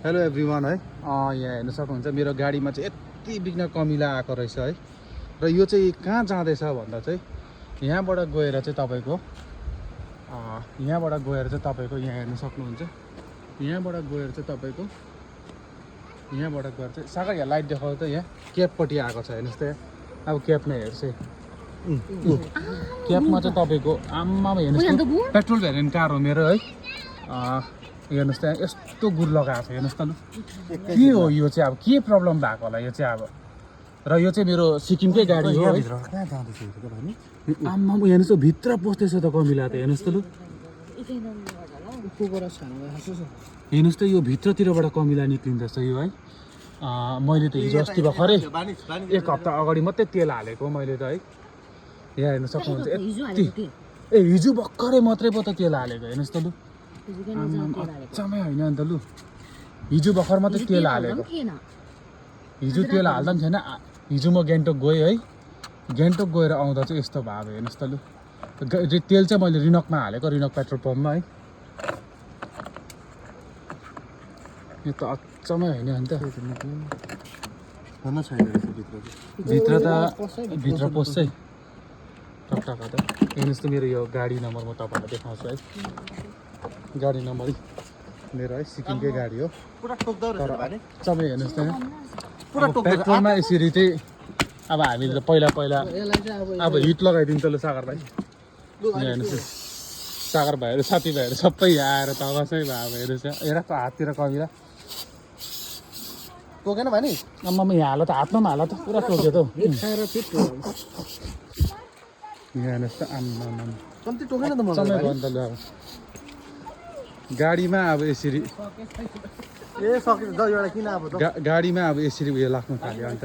hello everyone है यहाँ हेर्न सक्नुहुन्छ मेरो गाडीमा चाहिँ यति बिघ्न कमिला आएको रहेछ है र यो चाहिँ कहाँ जाँदैछ भन्दा चाहिँ यहाँबाट गएर चाहिँ तपाईँको यहाँ हेर्न सक्नुहुन्छ यहाँबाट गएर चाहिँ सागर यहाँ लाइट देखाउँदा त यहाँ क्यापपट्टि आएको छ हेर्नुहोस् त अब क्यापमा हेर्छ क्यापमा चाहिँ तपाईँको आम्मामा हेर्नुहोस् त पेट्रोल भ्यारिएन्ट कार हो मेरो है हेर्नुहोस् त यस्तो गुड लगाएको छ हेर्नुहोस् त लु के हो यो चाहिँ अब के प्रब्लम भएको होला यो चाहिँ अब र यो चाहिँ मेरो सिक्किमकै गाडी हो है आम्मा हेर्नुहोस् त भित्र पस्दैछ त कमिला त हेर्नुहोस् त लु हेर्नुहोस् त यो भित्रतिरबाट कमिला निक्लिँदैछ यो है मैले त हिजो अस्ति भर्खरै एक हप्ता अगाडि मात्रै तेल हालेको मैले त है यहाँ हेर्न सक्नुहुन्छ यति हिजो भर्खरै मात्रै पो त तेल हालेको हेर्नुहोस् त लु अचम्मै होइन अन्त लु हिजो भर्खर मात्रै तेल हालेको हिजो तेल हाल्दा पनि थिएन हिजो म गान्तोक गएँ है गान्तोक गएर आउँदा चाहिँ यस्तो भयो हेर्नुहोस् त लु तेल चाहिँ मैले रिनकमा हालेको रिनक पेट्रोल पम्पमा है यो त अचम्मै होइन नि त भित्र पस्छ है टकटका त हेर्नुहोस् त मेरो यो गाडी नम्बर म तपाईँलाई देखाउँछु है गाडी नम्बर मेरो है सिक्किमकै गाडी हो तर अचम्मै हेर्नुहोस् त पेट्रोलमा यसरी चाहिँ अब हामीले त पहिला अब हिट लगाइदिन्छ ल सागर भाइ हेर्नुहोस् सागर भाइहरू साथीभाइहरू सबै आएर तगसै भयो हेर्नुहोस् हेर त हाततिर कमिला टोकेन भने आम्मामा यहाँ हाल त हातमा पनि हाल त पुरा टोक्यो त यहाँ हेर्नुहोस् त आम्मामा कम्ती टोकेन त मलाई भयो नि त ल अब गाडीमा अब यसरी गाडीमा अब यसरी उयो लाग्नु थाल्यो अन्त